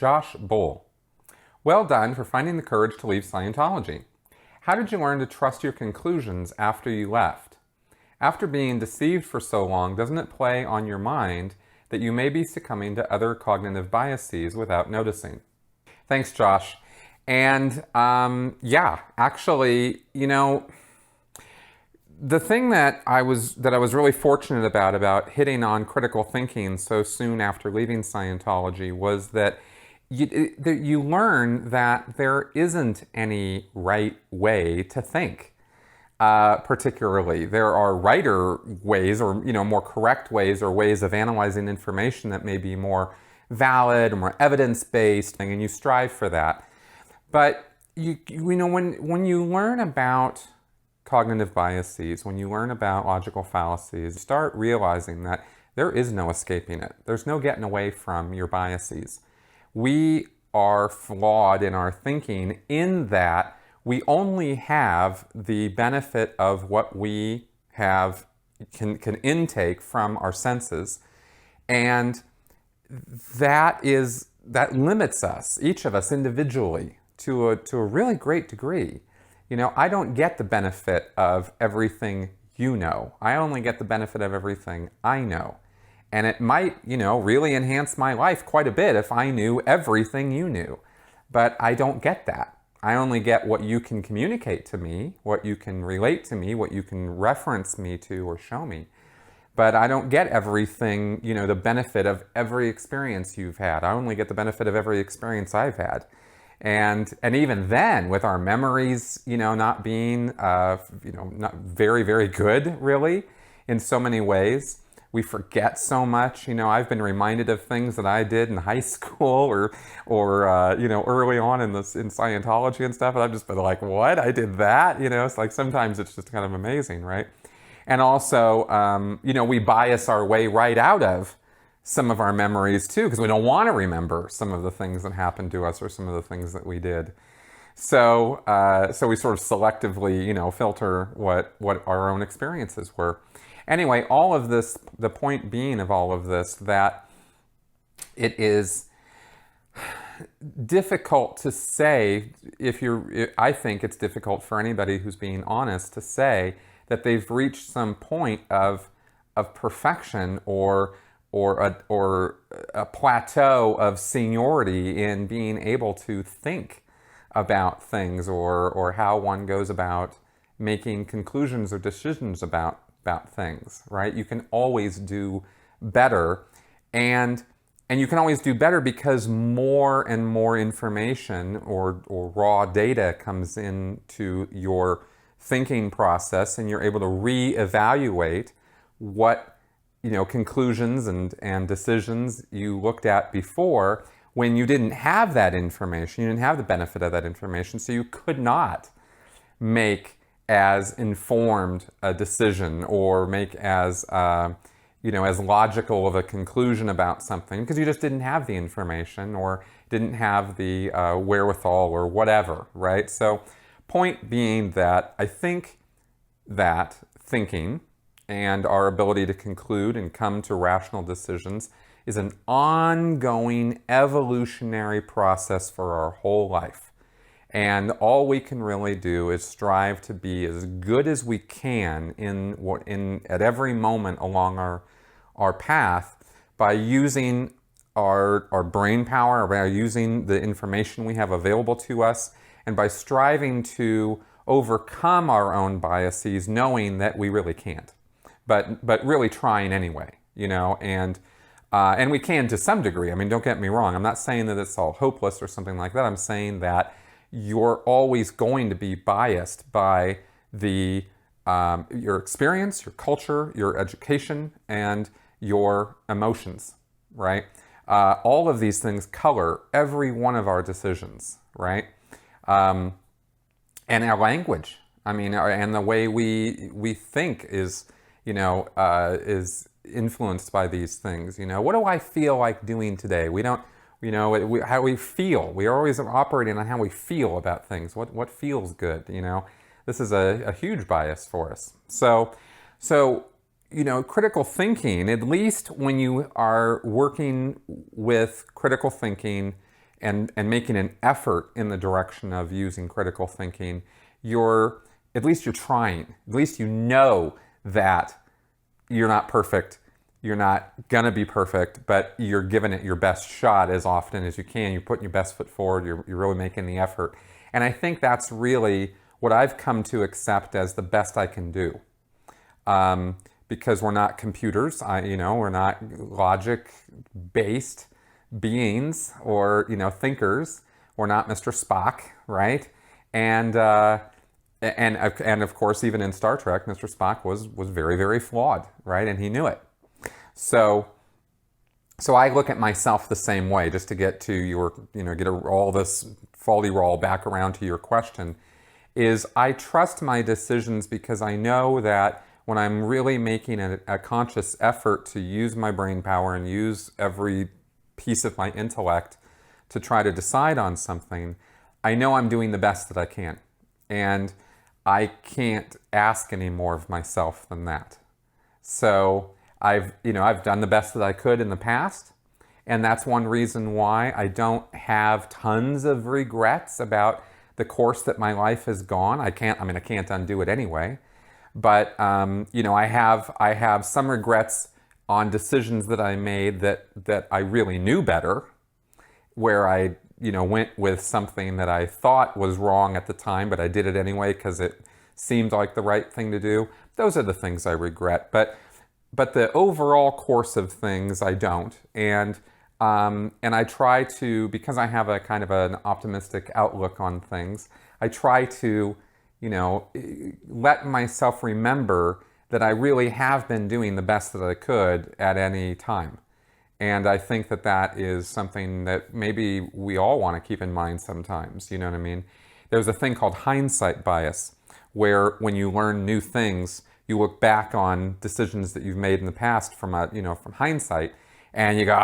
Josh Bull. Well done for finding the courage to leave Scientology. How did you learn to trust your conclusions after you left? After being deceived for so long, doesn't it play on your mind that you may be succumbing to other cognitive biases without noticing? Thanks, Josh. And actually, the thing that I was really fortunate about hitting on critical thinking so soon after leaving Scientology was that you learn that there isn't any right way to think. Particularly, there are righter ways, or more correct ways, or ways of analyzing information that may be more valid, more evidence-based, and you strive for that. But when you learn about cognitive biases, when you learn about logical fallacies, you start realizing that there is no escaping it. There's no getting away from your biases. We are flawed in our thinking in that we only have the benefit of what we can intake from our senses, and that limits us, each of us individually, to a really great degree. I don't get the benefit of everything you know. I only get the benefit of everything I know. And it might, really enhance my life quite a bit if I knew everything you knew. But I don't get that. I only get what you can communicate to me, what you can relate to me, what you can reference me to or show me. But I don't get everything, the benefit of every experience you've had. I only get the benefit of every experience I've had. And even then, with our memories, not being, not very, very good, really, in so many ways, we forget so much. I've been reminded of things that I did in high school or early on in Scientology and stuff, and I've just been like, what? I did that? It's like sometimes it's just kind of amazing, right? And also, we bias our way right out of some of our memories too, because we don't want to remember some of the things that happened to us or some of the things that we did. So we sort of selectively, filter what our own experiences were. Anyway, all of this, the point being of all of this, that it is difficult to say I think it's difficult for anybody who's being honest to say that they've reached some point of perfection or a plateau of seniority in being able to think about things or how one goes about making conclusions or decisions about things, right? You can always do better, and you can always do better because more and more information or raw data comes into your thinking process, and you're able to reevaluate what conclusions and decisions you looked at before when you didn't have that information, you didn't have the benefit of that information, so you could not make as informed a decision or make as as logical of a conclusion about something because you just didn't have the information or didn't have the wherewithal or whatever, right? So point being that I think that thinking and our ability to conclude and come to rational decisions is an ongoing evolutionary process for our whole life. And all we can really do is strive to be as good as we can at every moment along our path by using our brain power, by using the information we have available to us, and by striving to overcome our own biases, knowing that we really can't, but really trying anyway, and we can to some degree. I mean, don't get me wrong. I'm not saying that it's all hopeless or something like that. I'm saying that you're always going to be biased by your experience, your culture, your education, and your emotions, right? All of these things color every one of our decisions, right? And our language, and the way we think is influenced by these things. What do I feel like doing today? We don't. How we feel. We are always operating on how we feel about things. What feels good, This is a huge bias for us. So critical thinking, at least when you are working with critical thinking and making an effort in the direction of using critical thinking, at least you're trying. At least you know that you're not perfect. You're not going to be perfect, but you're giving it your best shot as often as you can. You're putting your best foot forward. You're really making the effort. And I think that's really what I've come to accept as the best I can do. Because we're not computers, we're not logic-based beings or, thinkers. We're not Mr. Spock, right? And of course, even in Star Trek, Mr. Spock was very, very flawed, right? And he knew it. So I look at myself the same way, just to get to your, all this faulty roll back around to your question, is I trust my decisions because I know that when I'm really making a conscious effort to use my brain power and use every piece of my intellect to try to decide on something, I know I'm doing the best that I can. And I can't ask any more of myself than that. So I've done the best that I could in the past, and that's one reason why I don't have tons of regrets about the course that my life has gone. I can't undo it anyway, but I have some regrets on decisions that I made that I really knew better, where I went with something that I thought was wrong at the time, but I did it anyway because it seemed like the right thing to do. Those are the things I regret, but the overall course of things I don't, and I try to, because I have a kind of an optimistic outlook on things, I try to let myself remember that I really have been doing the best that I could at any time. And I think that is something that maybe we all want to keep in mind sometimes, you know what I mean? There's a thing called hindsight bias, where when you learn new things, you look back on decisions that you've made in the past from hindsight, and you go,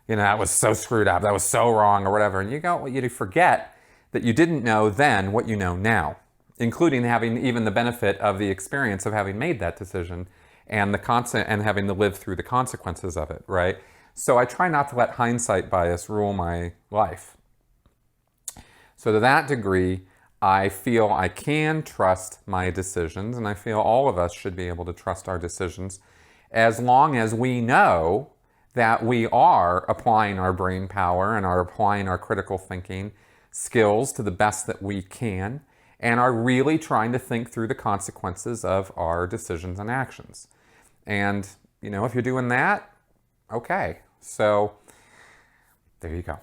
that was so screwed up, that was so wrong, or whatever. And you forget that you didn't know then what you know now, including having even the benefit of the experience of having made that decision and having to live through the consequences of it, right? So I try not to let hindsight bias rule my life. So to that degree, I feel I can trust my decisions, and I feel all of us should be able to trust our decisions as long as we know that we are applying our brain power and are applying our critical thinking skills to the best that we can, and are really trying to think through the consequences of our decisions and actions. And, if you're doing that, okay. So there you go.